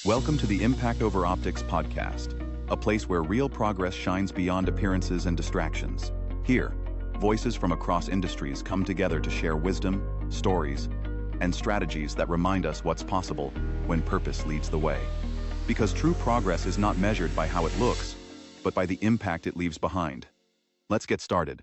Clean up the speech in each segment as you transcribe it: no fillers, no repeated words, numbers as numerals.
Welcome to the Impact Over Optics podcast, a place where real progress shines beyond appearances and distractions. Here, voices from across industries come together to share wisdom, stories, and strategies that remind us what's possible when purpose leads the way. Because true progress is not measured by how it looks, but by the impact it leaves behind. Let's get started.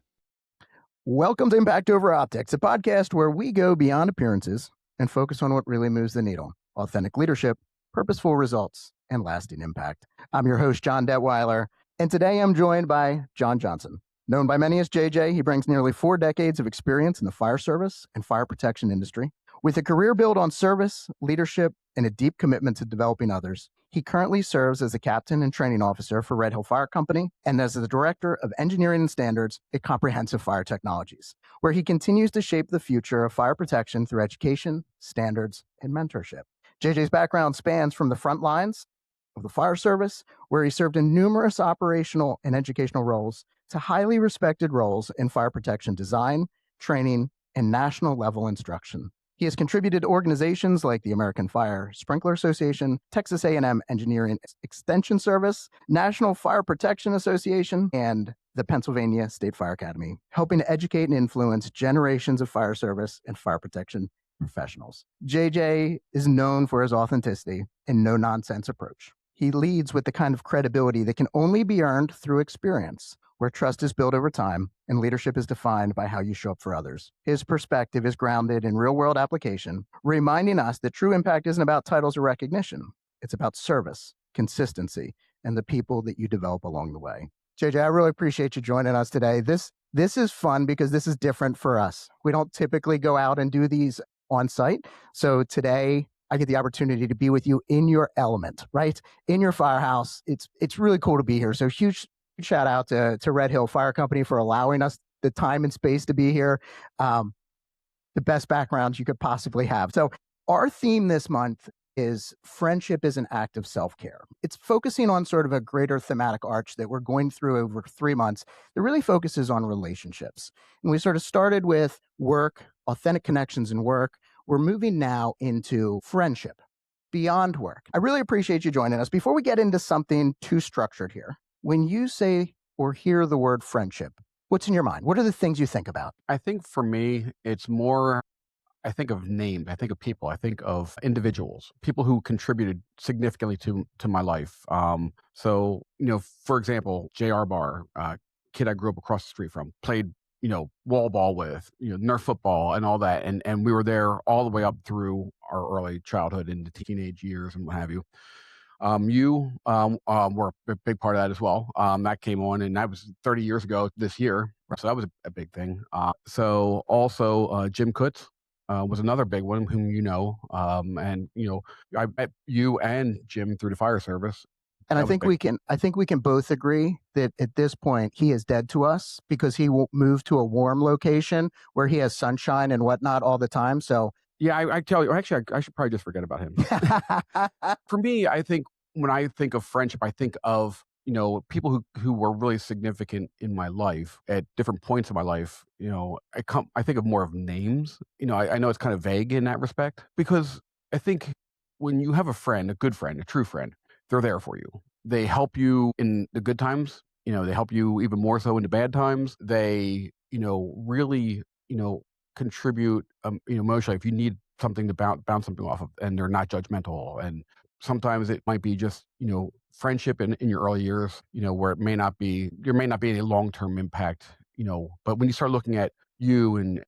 Welcome to Impact Over Optics, a podcast where we go beyond appearances and focus on what really moves the needle: authentic leadership, purposeful results, and lasting impact. I'm your host, Jon Detweiler, and today I'm joined by Jon Johnson. Known by many as JJ, he brings nearly 4 decades of experience in the fire service and fire protection industry. With a career built on service, leadership, and a deep commitment to developing others, he currently serves as a captain and training officer for Red Hill Fire Company and as the director of engineering and standards at Comprehensive Fire Technologies, where he continues to shape the future of fire protection through education, standards, and mentorship. JJ's background spans from the front lines of the fire service, where he served in numerous operational and educational roles, to highly respected roles in fire protection design, training, and national level instruction. He has contributed to organizations like the American Fire Sprinkler Association, Texas A&M Engineering Extension Service, National Fire Protection Association, and the Pennsylvania State Fire Academy, helping to educate and influence generations of fire service and fire protection professionals. JJ is known for his authenticity and no-nonsense approach. He leads with the kind of credibility that can only be earned through experience, where trust is built over time and leadership is defined by how you show up for others. His perspective is grounded in real-world application, reminding us that true impact isn't about titles or recognition. It's about service, consistency, and the people that you develop along the way. JJ, I really appreciate you joining us today. This is fun because this is different for us. We don't typically go out and do these on site. So today I get the opportunity to be with you in your element, right? In your firehouse. It's really cool to be here. So huge shout out to Red Hill Fire Company for allowing us the time and space to be here. The best backgrounds you could possibly have. So our theme this month is friendship is an act of self-care. It's focusing on sort of a greater thematic arch that we're going through over 3 months that really focuses on relationships. And we sort of started with work, authentic connections in work. We're moving now into friendship beyond work. I really appreciate you joining us. Before we get into something too structured here, when you say or hear the word friendship, what's in your mind? What are the things you think about? I think for me, it's more, I think of names, I think of people, I think of individuals, people who contributed significantly to my life. So, for example, J.R. Barr, kid I grew up across the street from, played, wall ball with, Nerf football and all that. And we were there all the way up through our early childhood into teenage years and what have you. You were a big part of that as well. That came on, and that was 30 years ago this year. So that was a big thing. So also Jim Kutz was another big one, whom and I met you and Jim through the fire service. And I think we can both agree that at this point he is dead to us because he will move to a warm location where he has sunshine and whatnot all the time. So yeah, I tell you, actually, I should probably just forget about him. For me, I think when I think of friendship, I think of, people who were really significant in my life at different points of my life. I think of more of names. I know it's kind of vague in that respect, because I think when you have a friend, a good friend, a true friend, they're there for you. They help you in the good times. They help you even more so in the bad times. They, really, contribute emotionally if you need something to bounce something off of, and they're not judgmental. And sometimes it might be just friendship in your early years, where there may not be any long-term impact, but when you start looking at you and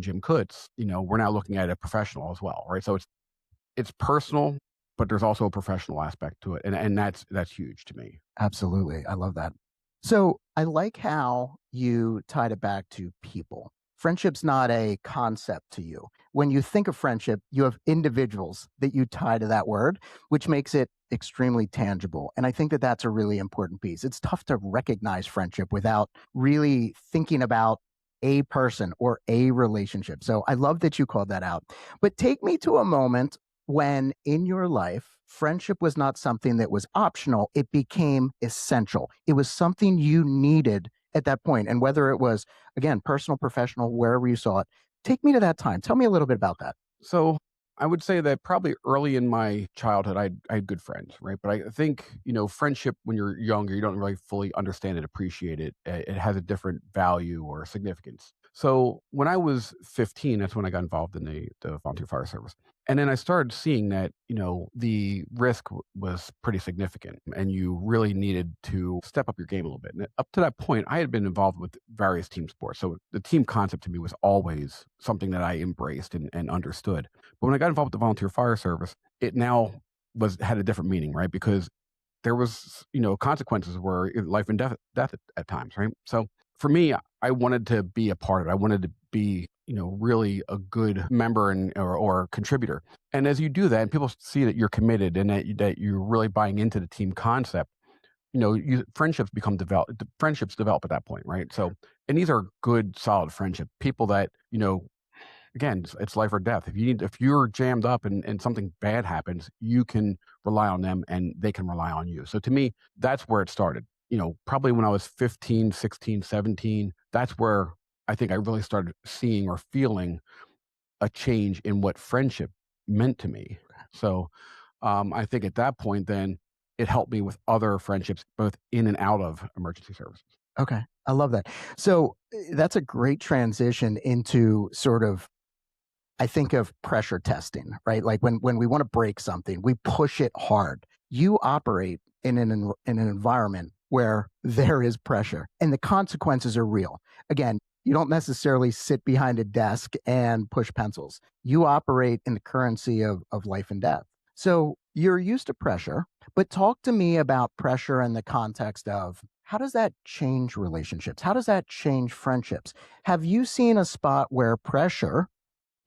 Jim Kutz, we're now looking at a professional as well, right? So it's personal, but there's also a professional aspect to it, and that's huge to me. Absolutely, I love that. So I like how you tied it back to people. Friendship's not a concept to you. When you think of friendship, you have individuals that you tie to that word, which makes it extremely tangible. And I think that that's a really important piece. It's tough to recognize friendship without really thinking about a person or a relationship. So I love that you called that out. But take me to a moment when in your life, friendship was not something that was optional. It became essential. It was something you needed at that point. And whether it was, again, personal, professional, wherever you saw it, take me to that time. Tell me a little bit about that. So I would say that probably early in my childhood, I had good friends, right? But I think, friendship when you're younger, you don't really fully understand and appreciate it. It has a different value or significance. So when I was 15, that's when I got involved in the volunteer fire service. And then I started seeing that, the risk was pretty significant and you really needed to step up your game a little bit. And up to that point, I had been involved with various team sports. So the team concept to me was always something that I embraced and understood. But when I got involved with the volunteer fire service, it now had a different meaning, right? Because there was, consequences were life and death at times, right? So for me, I wanted to be a part of it. I wanted to be, really a good member or contributor. And as you do that, and people see that you're committed and that you're really buying into the team concept, friendships friendships develop at that point, right? So, and these are good, solid friendship people that, again, it's life or death. If you're jammed up and something bad happens, you can rely on them and they can rely on you. So to me, that's where it started. Probably when I was 15, 16, 17, that's where I think I really started seeing or feeling a change in what friendship meant to me. So I think at that point, then it helped me with other friendships, both in and out of emergency services. Okay. I love that. So that's a great transition into sort of, I think of pressure testing, right? Like when we want to break something, we push it hard. You operate in an environment where there is pressure and the consequences are real. Again, you don't necessarily sit behind a desk and push pencils. You operate in the currency of life and death. So you're used to pressure, but talk to me about pressure in the context of how does that change relationships? How does that change friendships? Have you seen a spot where pressure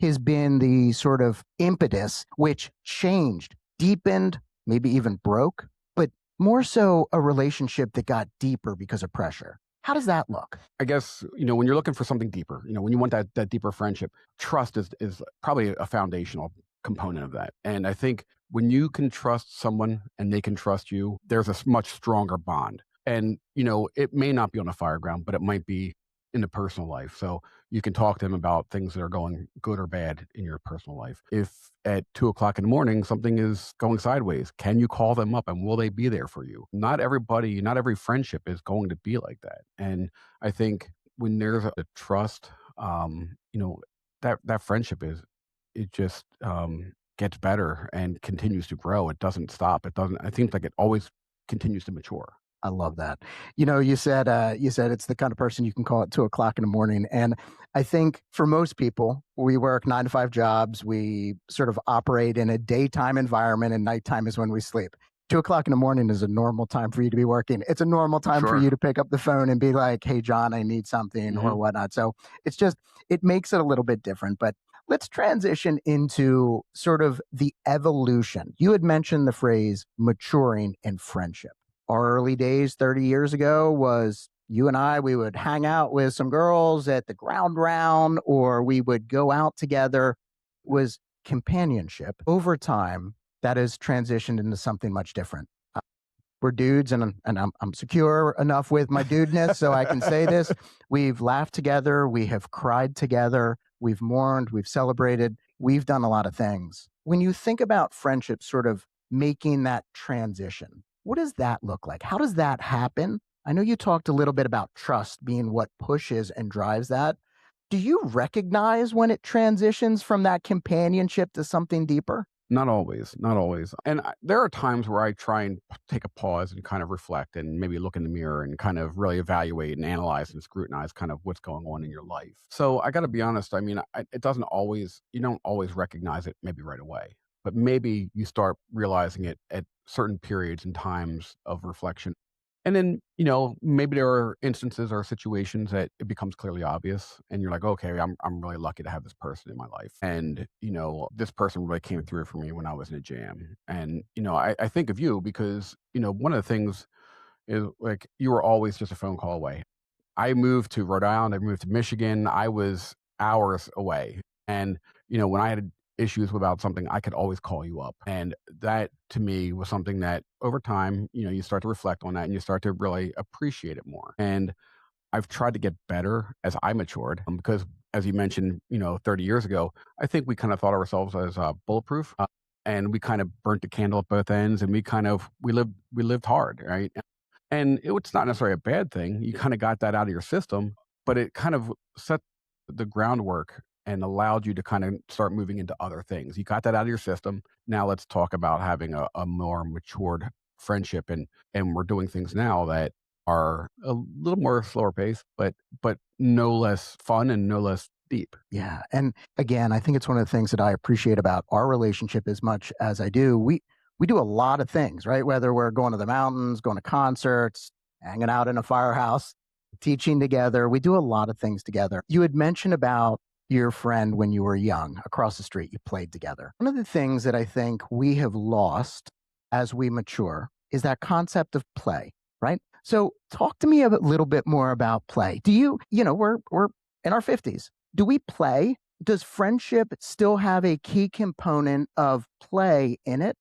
has been the sort of impetus which changed, deepened, maybe even broke, but more so a relationship that got deeper because of pressure? How does that look? I guess, when you're looking for something deeper, when you want that deeper friendship, trust is probably a foundational component of that. And I think when you can trust someone and they can trust you, there's a much stronger bond. And, it may not be on the fire ground, but it might be in the personal life. So you can talk to them about things that are going good or bad in your personal life. If at 2:00 in the morning, something is going sideways, can you call them up and will they be there for you? Not every friendship is going to be like that. And I think when there's a trust, that friendship it just gets better and continues to grow. It doesn't stop. It seems like it always continues to mature. I love that. You said it's the kind of person you can call at 2:00 in the morning. And I think for most people, we work 9 to 5 jobs. We sort of operate in a daytime environment and nighttime is when we sleep. 2:00 in the morning is a normal time for you to be working. It's a normal time for Sure. you to pick up the phone and be like, hey, John, I need something or whatnot. So it makes it a little bit different. But let's transition into sort of the evolution. You had mentioned the phrase maturing in friendship. Our early days 30 years ago was you and I, we would hang out with some girls at the ground round or we would go out together. Was companionship. Over time, that has transitioned into something much different. We're dudes and I'm secure enough with my dudeness so I can say this. We've laughed together. We have cried together. We've mourned. We've celebrated. We've done a lot of things. When you think about friendship sort of making that transition, what does that look like? How does that happen? I know you talked a little bit about trust being what pushes and drives that. Do you recognize when it transitions from that companionship to something deeper? Not always, not always. And there are times where I try and take a pause and kind of reflect and maybe look in the mirror and kind of really evaluate and analyze and scrutinize kind of what's going on in your life. So I got to be honest. I mean, you don't always recognize it maybe right away, but maybe you start realizing it at certain periods and times of reflection. And then, maybe there are instances or situations that it becomes clearly obvious and you're like, okay, I'm really lucky to have this person in my life. And, this person really came through for me when I was in a jam. And, I think of you because, one of the things is like you were always just a phone call away. I moved to Rhode Island, I moved to Michigan. I was hours away. And, when I had issues about something, I could always call you up. And that to me was something that over time, you start to reflect on that and you start to really appreciate it more. And I've tried to get better as I matured because, as you mentioned, 30 years ago, I think we kind of thought of ourselves as bulletproof, and we kind of burnt the candle at both ends, and we lived hard, right? And it's not necessarily a bad thing. You kind of got that out of your system, but it kind of set the groundwork and allowed you to kind of start moving into other things. You got that out of your system. Now let's talk about having a more matured friendship, and we're doing things now that are a little more slower pace, but no less fun and no less deep. Yeah. And again, I think it's one of the things that I appreciate about our relationship as much as I do. We do a lot of things, right? Whether we're going to the mountains, going to concerts, hanging out in a firehouse, teaching together. We do a lot of things together. You had mentioned about your friend when you were young across the street, you played together. One of the things that I think we have lost as we mature is that concept of play, right? So talk to me a little bit more about play. Do we're in our 50s. Do we play? Does friendship still have a key component of play in it?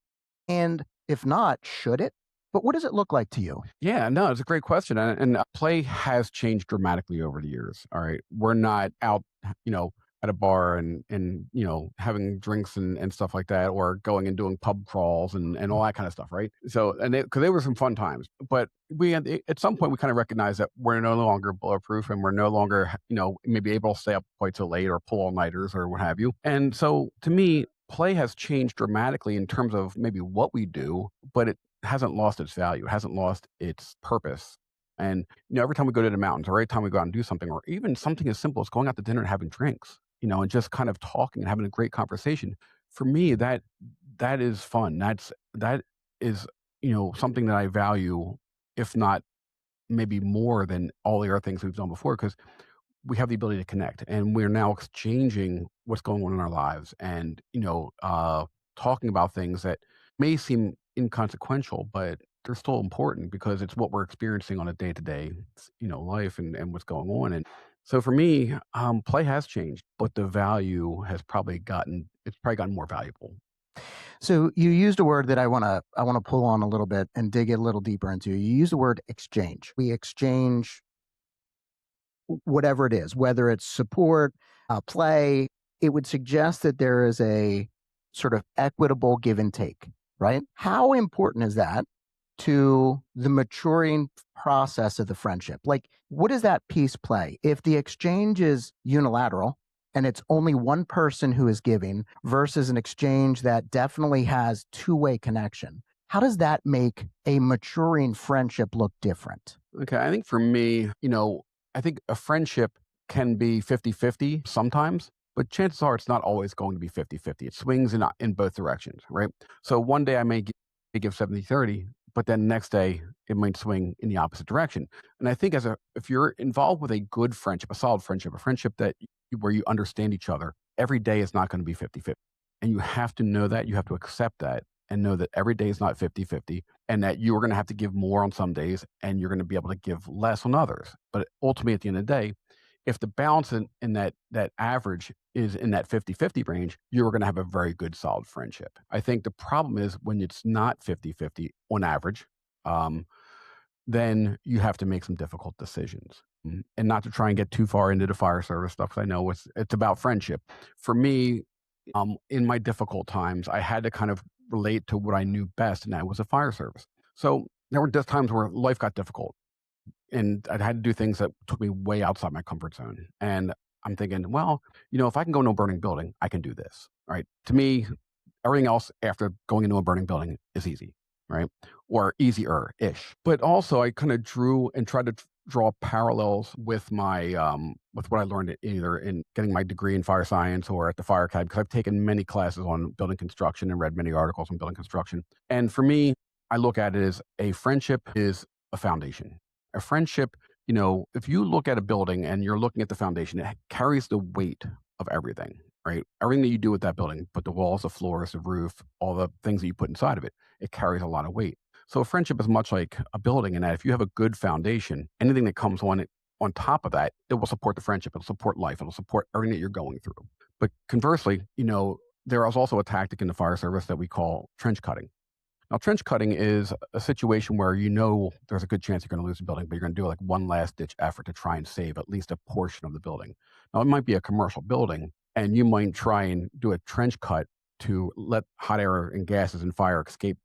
And if not, should it? But what does it look like to you? Yeah, no, it's a great question. And play has changed dramatically over the years. All right. We're not out, at a bar and having drinks and stuff like that, or going and doing pub crawls and all that kind of stuff. Right. So, because they were some fun times, but at some point we kind of recognized that we're no longer bulletproof, and we're no longer, maybe able to stay up quite so late or pull all nighters or what have you. And so to me, play has changed dramatically in terms of maybe what we do, but it hasn't lost its value. It hasn't lost its purpose. And every time we go to the mountains, or every time we go out and do something, or even something as simple as going out to dinner and having drinks, and just kind of talking and having a great conversation, for me, that is fun. That is something that I value, if not maybe more than all the other things we've done before, because we have the ability to connect, and we're now exchanging what's going on in our lives, and talking about things that may seem inconsequential, but they're still important because it's what we're experiencing on a day-to-day life, and what's going on. And so for me, play has changed, but the value has probably gotten more valuable. So you used a word that I want to pull on a little bit and dig a little deeper into. You used the word exchange. We exchange whatever it is, whether it's support, play. It would suggest that there is a sort of equitable give and take, right? How important is that to the maturing process of the friendship? Like, what does that piece play? If the exchange is unilateral and it's only one person who is giving versus an exchange that definitely has two-way connection, how does that make a maturing friendship look different? Okay, I think for me, I think a friendship can be 50-50 sometimes, but chances are it's not always going to be 50-50. It swings in both directions, right? So one day I may give 70-30, but then next day it might swing in the opposite direction. And I think if you're involved with a good friendship, a solid friendship, a friendship where you understand each other, every day is not going to be 50-50. And you have to know that, you have to accept that, and know that every day is not 50-50, and that you are going to have to give more on some days and you're going to be able to give less on others. But ultimately, at the end of the day, if the balance in that average is in that 50-50 range, you're going to have a very good, solid friendship. I think the problem is when it's not 50-50 on average, then you have to make some difficult decisions. And not to try and get too far into the fire service stuff, because I know it's about friendship. For me, in my difficult times, I had to kind of relate to what I knew best, and that was a fire service. So there were just times where life got difficult, and I had to do things that took me way outside my comfort zone. And I'm thinking, well, if I can go into a burning building, I can do this, right? To me, everything else after going into a burning building is easy, right? Or easier-ish. But also, I kind of drew and tried to draw parallels with my with what I learned either in getting my degree in fire science or at the fire academy, because I've taken many classes on building construction and read many articles on building construction. And for me, I look at it as a friendship is a foundation. A friendship, if you look at a building and you're looking at the foundation, it carries the weight of everything, right? Everything that you do with that building, but the walls, the floors, the roof, all the things that you put inside of it, it carries a lot of weight. So a friendship is much like a building in that if you have a good foundation, anything that comes on top of that, it will support the friendship. It'll support life. It'll support everything that you're going through. But conversely, there is also a tactic in the fire service that we call trench cutting. Now, trench cutting is a situation where you know there's a good chance you're going to lose the building, but you're going to do like one last ditch effort to try and save at least a portion of the building. Now, it might be a commercial building, and you might try and do a trench cut to let hot air and gases and fire escape,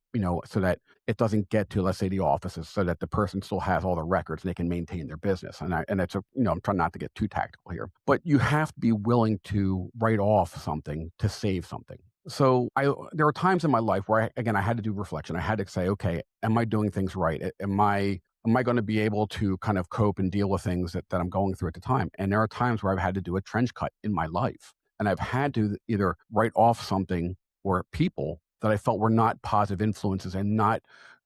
so that it doesn't get to, let's say, the offices, so that the person still has all the records and they can maintain their business. And it's I'm trying not to get too tactical here, but you have to be willing to write off something to save something. So there are times in my life where I had to do reflection. I had to say, okay, am I doing things right? Am I going to be able to kind of cope and deal with things that I'm going through at the time? And there are times where I've had to do a trench cut in my life. And I've had to either write off something or people that I felt were not positive influences and not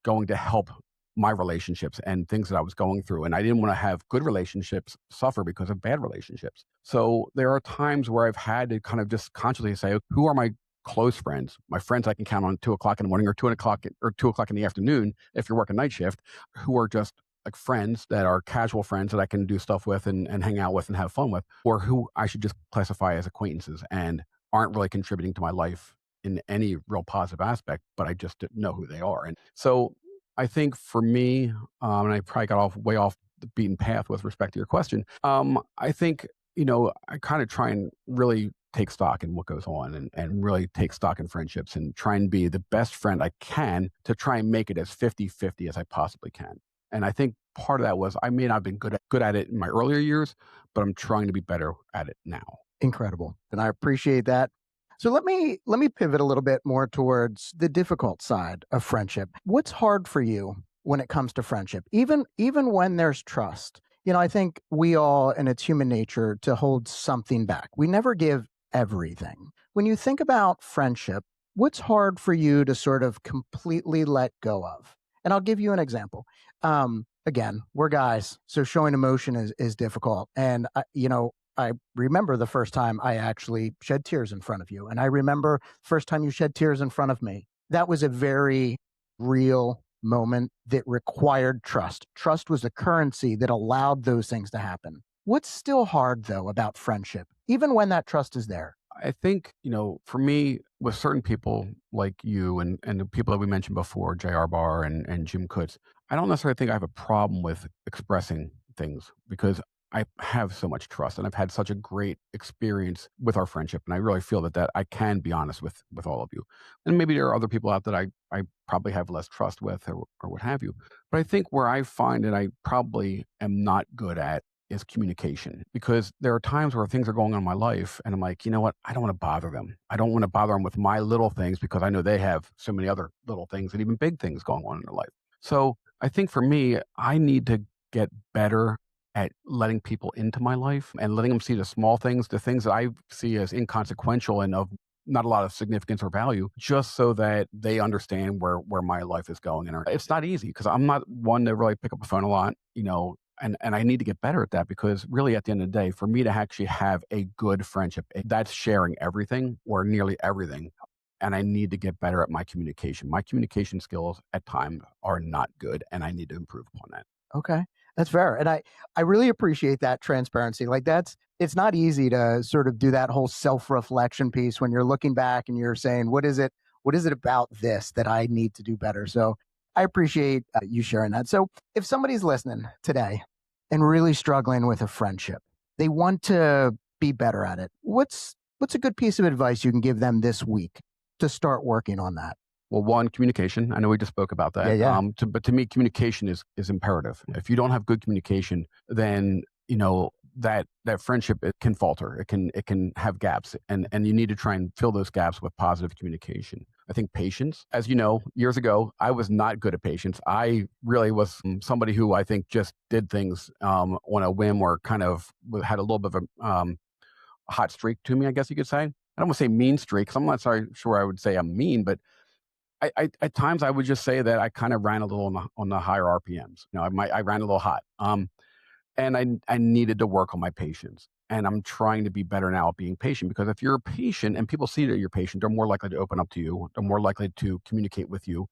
going to help my relationships and things that I was going through. And I didn't want to have good relationships suffer because of bad relationships. So there are times where I've had to kind of just consciously say, who are my close friends, my friends I can count on 2:00 in the morning or 2:00 in the afternoon, if you're working night shift, who are just like friends that are casual friends that I can do stuff with and hang out with and have fun with, or who I should just classify as acquaintances and aren't really contributing to my life in any real positive aspect, but I just didn't know who they are. And so I think for me, and I probably got way off the beaten path with respect to your question, I think, I kind of try and really take stock in what goes on and really take stock in friendships and try and be the best friend I can to try and make it as 50-50 as I possibly can. And I think part of that was I may not have been good at it in my earlier years, but I'm trying to be better at it now. Incredible. And I appreciate that. So let me pivot a little bit more towards the difficult side of friendship. What's hard for you when it comes to friendship, even when there's trust? I think we all, and it's human nature to hold something back. We never give everything. When you think about friendship, what's hard for you to sort of completely let go of? And I'll give you an example. Again, we're guys, so showing emotion is difficult. And I remember the first time I actually shed tears in front of you. And I remember the first time you shed tears in front of me. That was a very real moment that required trust. Trust was the currency that allowed those things to happen. What's still hard, though, about friendship, even when that trust is there? I think, for me, with certain people like you and the people that we mentioned before, J.R. Barr and Jim Kutz, I don't necessarily think I have a problem with expressing things because I have so much trust and I've had such a great experience with our friendship. And I really feel that I can be honest with all of you. And maybe there are other people out that I probably have less trust with or what have you. But I think where I find that I probably am not good at is communication, because there are times where things are going on in my life and I'm like, you know what? I don't want to bother them. I don't want to bother them with my little things because I know they have so many other little things and even big things going on in their life. So I think for me, I need to get better at letting people into my life and letting them see the small things, the things that I see as inconsequential and of not a lot of significance or value, just so that they understand where my life is going. And it's not easy because I'm not one to really pick up the phone a lot, and I need to get better at that, because really at the end of the day, for me to actually have a good friendship, that's sharing everything or nearly everything. And I need to get better at my communication. My communication skills at times are not good, and I need to improve upon that. Okay. That's fair. And I really appreciate that transparency. Like it's not easy to sort of do that whole self-reflection piece when you're looking back and you're saying, what is it about this that I need to do better? So I appreciate you sharing that. So if somebody's listening today and really struggling with a friendship, they want to be better at it, what's a good piece of advice you can give them this week to start working on that? Well, one, communication. I know we just spoke about that. Yeah. But to me, communication is imperative. If you don't have good communication, then that friendship, it can falter. It can have gaps, and you need to try and fill those gaps with positive communication. I think patience. As you know, years ago, I was not good at patience. I really was somebody who I think just did things on a whim, or kind of had a little bit of a hot streak to me, I guess you could say. I don't want to say mean streak, because I'm not sure I would say I'm mean, but I at times I would just say that I kind of ran a little on the higher RPMs. I ran a little hot, and I needed to work on my patience. And I'm trying to be better now at being patient, because if you're patient and people see that you're patient, they're more likely to open up to you. They're more likely to communicate with you,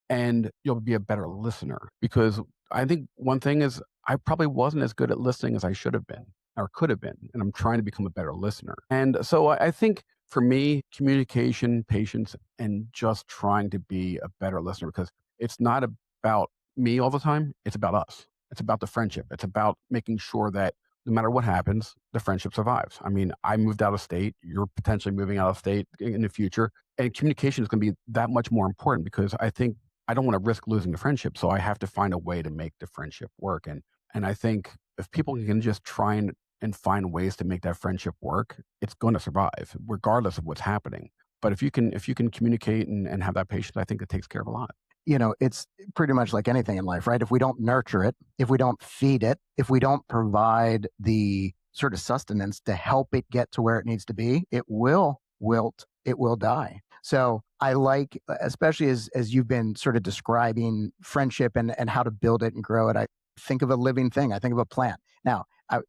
and you'll be a better listener. Because I think one thing is I probably wasn't as good at listening as I should have been or could have been, and I'm trying to become a better listener. And so I think for me, communication, patience, and just trying to be a better listener, because it's not about me all the time. It's about us. It's about the friendship. It's about making sure that no matter what happens, the friendship survives. I mean, I moved out of state. You're potentially moving out of state in the future. And communication is going to be that much more important, because I think I don't want to risk losing the friendship. So I have to find a way to make the friendship work. And I think if people can just try and find ways to make that friendship work, it's going to survive regardless of what's happening. But if you can communicate and have that patience, I think it takes care of a lot. It's pretty much like anything in life, right? If we don't nurture it, if we don't feed it, if we don't provide the sort of sustenance to help it get to where it needs to be, it will wilt, it will die. So I like, especially as you've been sort of describing friendship and how to build it and grow it, I think of a living thing. I think of a plant. Now,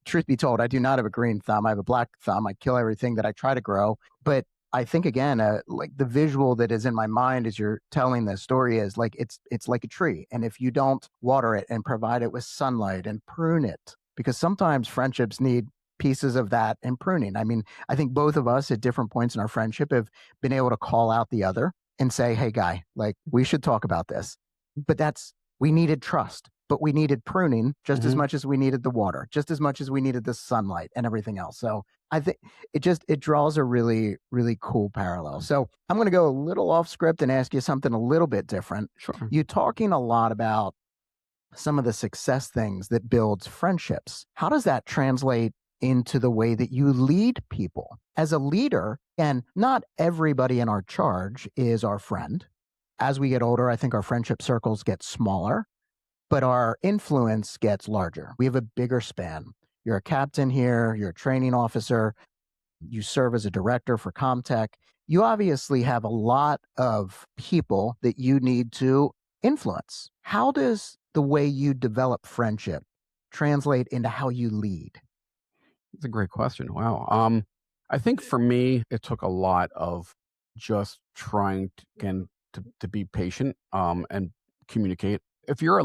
truth be told, I do not have a green thumb. I have a black thumb. I kill everything that I try to grow. But I think, again, like the visual that is in my mind as you're telling this story is like it's like a tree. And if you don't water it and provide it with sunlight and prune it, because sometimes friendships need pieces of that and pruning. I mean, I think both of us at different points in our friendship have been able to call out the other and say, hey, guy, like we should talk about this. But we needed trust, but we needed pruning just as much as we needed the water, just as much as we needed the sunlight and everything else. So I think it draws a really, really cool parallel. So I'm going to go a little off script and ask you something a little bit different. Sure. You're talking a lot about some of the success things that builds friendships. How does that translate into the way that you lead people? As a leader, and not everybody in our charge is our friend. As we get older, I think our friendship circles get smaller, but our influence gets larger. We have a bigger span. You're a captain here, you're a training officer, you serve as a director for Comtech. You obviously have a lot of people that you need to influence. How does the way you develop friendship translate into how you lead? That's a great question. Wow. I think for me, it took a lot of just trying to be patient and communicate. If you're a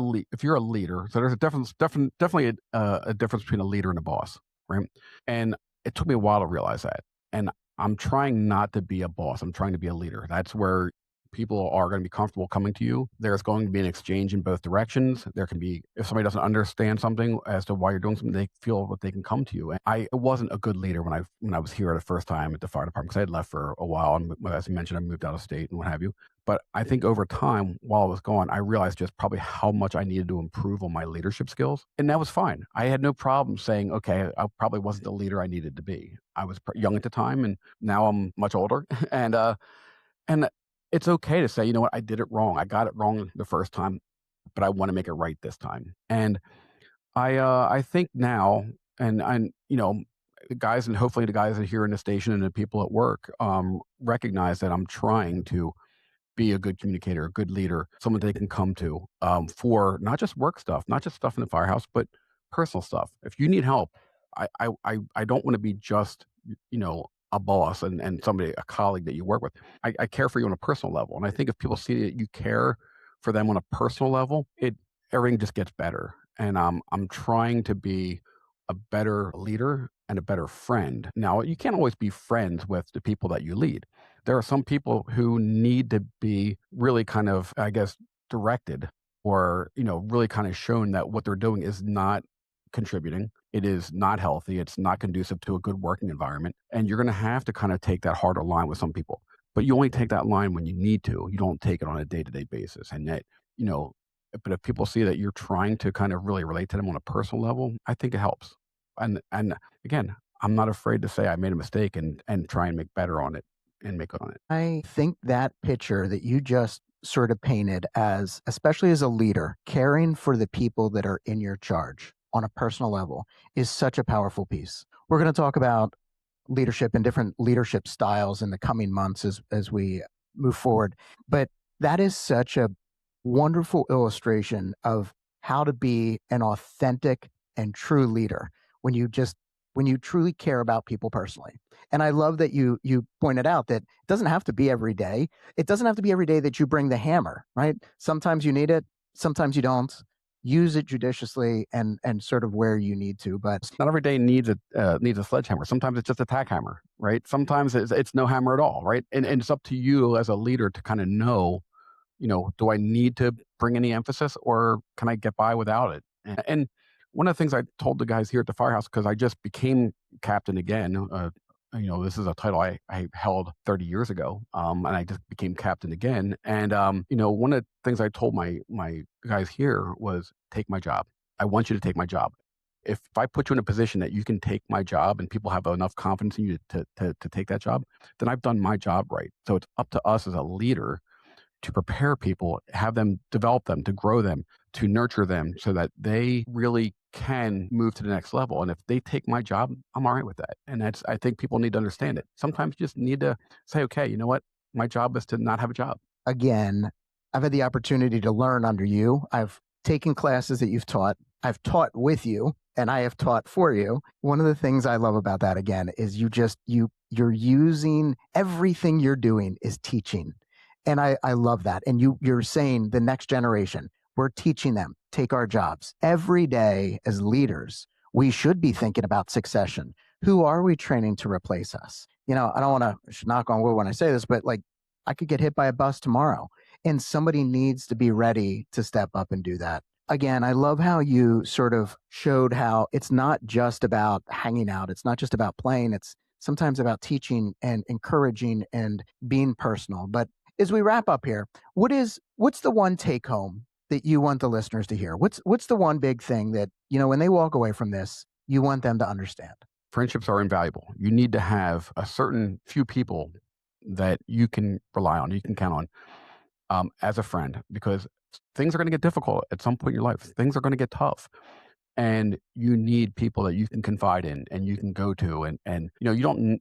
leader, so there's definitely a difference between a leader and a boss, right? And it took me a while to realize that. And I'm trying not to be a boss. I'm trying to be a leader. That's where people are going to be comfortable coming to you. There's going to be an exchange in both directions. There can be, if somebody doesn't understand something as to why you're doing something, they feel that they can come to you. And I wasn't a good leader when I was here the first time at the fire department, because I had left for a while. And as I mentioned, I moved out of state and what have you. But I think over time, while I was gone, I realized just probably how much I needed to improve on my leadership skills. And that was fine. I had no problem saying, okay, I probably wasn't the leader I needed to be. I was young at the time, and now I'm much older. And it's okay to say, you know what, I did it wrong. I got it wrong the first time, but I want to make it right this time. And I think now, and the guys, and hopefully the guys that are here in the station and the people at work recognize that I'm trying to be a good communicator, a good leader, someone they can come to for not just work stuff, not just stuff in the firehouse, but personal stuff. If you need help, I don't want to be just, a boss and somebody, a colleague that you work with. I care for you on a personal level. And I think if people see that you care for them on a personal level, everything just gets better. And I'm trying to be a better leader and a better friend. Now, you can't always be friends with the people that you lead. There are some people who need to be really kind of, I guess, directed or, really kind of shown that what they're doing is not contributing. It is not healthy. It's not conducive to a good working environment. And you're going to have to kind of take that harder line with some people. But you only take that line when you need to. You don't take it on a day-to-day basis. And that, but if people see that you're trying to kind of really relate to them on a personal level, I think it helps. And again, I'm not afraid to say I made a mistake and try and make better on it and make good on it. I think that picture that you just sort of painted, as especially as a leader, caring for the people that are in your charge on a personal level, is such a powerful piece. We're going to talk about leadership and different leadership styles in the coming months as we move forward. But that is such a wonderful illustration of how to be an authentic and true leader when you truly care about people personally. And I love that you pointed out that it doesn't have to be every day. It doesn't have to be every day that you bring the hammer, right? Sometimes you need it. Sometimes you don't. use it judiciously and sort of where you need to. But not every day needs a sledgehammer. Sometimes it's just a tack hammer, right? Sometimes it's no hammer at all, right? And it's up to you as a leader to kind of know, do I need to bring any emphasis or can I get by without it? And one of the things I told the guys here at the firehouse, because I just became captain again, this is a title I held 30 years ago, and I just became captain again. And, one of the things I told my guys here was, take my job. I want you to take my job. If I put you in a position that you can take my job and people have enough confidence in you to take that job, then I've done my job right. So it's up to us as a leader to prepare people, have them, develop them, to grow them, to nurture them so that they really can move to the next level. And if they take my job, I'm all right with that. And I think people need to understand it. Sometimes you just need to say, okay, you know what? My job is to not have a job. Again, I've had the opportunity to learn under you. I've taken classes that you've taught. I've taught with you and I have taught for you. One of the things I love about that, again, is you're using everything you're doing is teaching. And I love that. And you're saying the next generation, we're teaching them, take our jobs. Every day as leaders, we should be thinking about succession. Who are we training to replace us? I don't want to knock on wood when I say this, but like I could get hit by a bus tomorrow and somebody needs to be ready to step up and do that. Again, I love how you sort of showed how it's not just about hanging out. It's not just about playing. It's sometimes about teaching and encouraging and being personal. But as we wrap up here, what's the one take home that you want the listeners to hear? What's the one big thing that, when they walk away from this, you want them to understand? Friendships are invaluable. You need to have a certain few people that you can rely on, you can count on as a friend, because things are going to get difficult at some point in your life. Things are going to get tough. And you need people that you can confide in and you can go to. And you don't,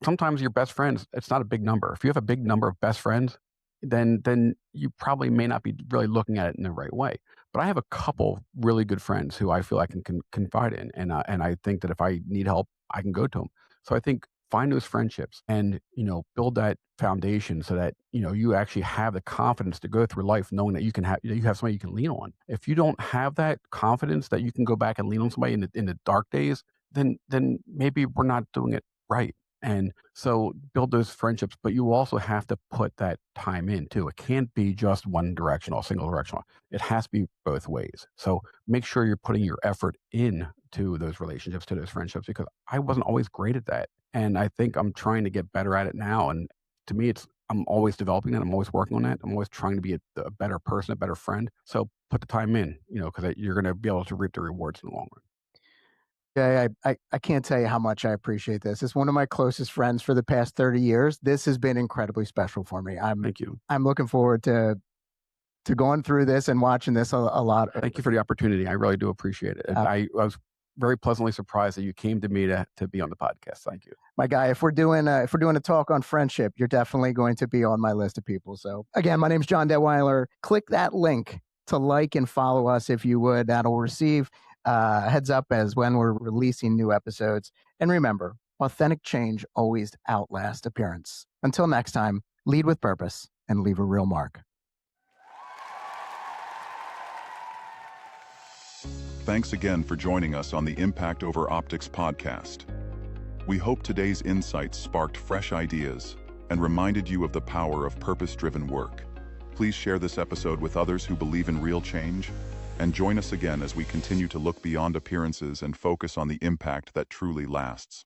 sometimes your best friends, it's not a big number. If you have a big number of best friends, then you probably may not be really looking at it in the right way. But I have a couple really good friends who I feel I can confide in. And I think that if I need help, I can go to them. So I think find those friendships and, build that foundation so that, you actually have the confidence to go through life knowing that you have somebody you can lean on. If you don't have that confidence that you can go back and lean on somebody in the dark days, then maybe we're not doing it right. And so build those friendships, but you also have to put that time in too. It can't be just one directional, single directional. It has to be both ways. So make sure you're putting your effort in to those relationships, to those friendships, because I wasn't always great at that. And I think I'm trying to get better at it now. And to me, I'm always developing it. I'm always working on it. I'm always trying to be a better person, a better friend. So put the time in, because you're going to be able to reap the rewards in the long run. Yeah, I can't tell you how much I appreciate this. It's one of my closest friends for the past 30 years. This has been incredibly special for me. Thank you. I'm looking forward to going through this and watching this a lot. Thank you for the opportunity. I really do appreciate it. I was very pleasantly surprised that you came to me to be on the podcast. Thank you. My guy, if we're doing a talk on friendship, you're definitely going to be on my list of people. So again, my name's Jon Detweiler. Click that link to like and follow us if you would. That'll receive heads up as when we're releasing new episodes. And remember, authentic change always outlasts appearance. Until next time, lead with purpose and leave a real mark. Thanks again for joining us on the Impact Over Optics podcast. We hope today's insights sparked fresh ideas and reminded you of the power of purpose-driven work. Please share this episode with others who believe in real change, and join us again as we continue to look beyond appearances and focus on the impact that truly lasts.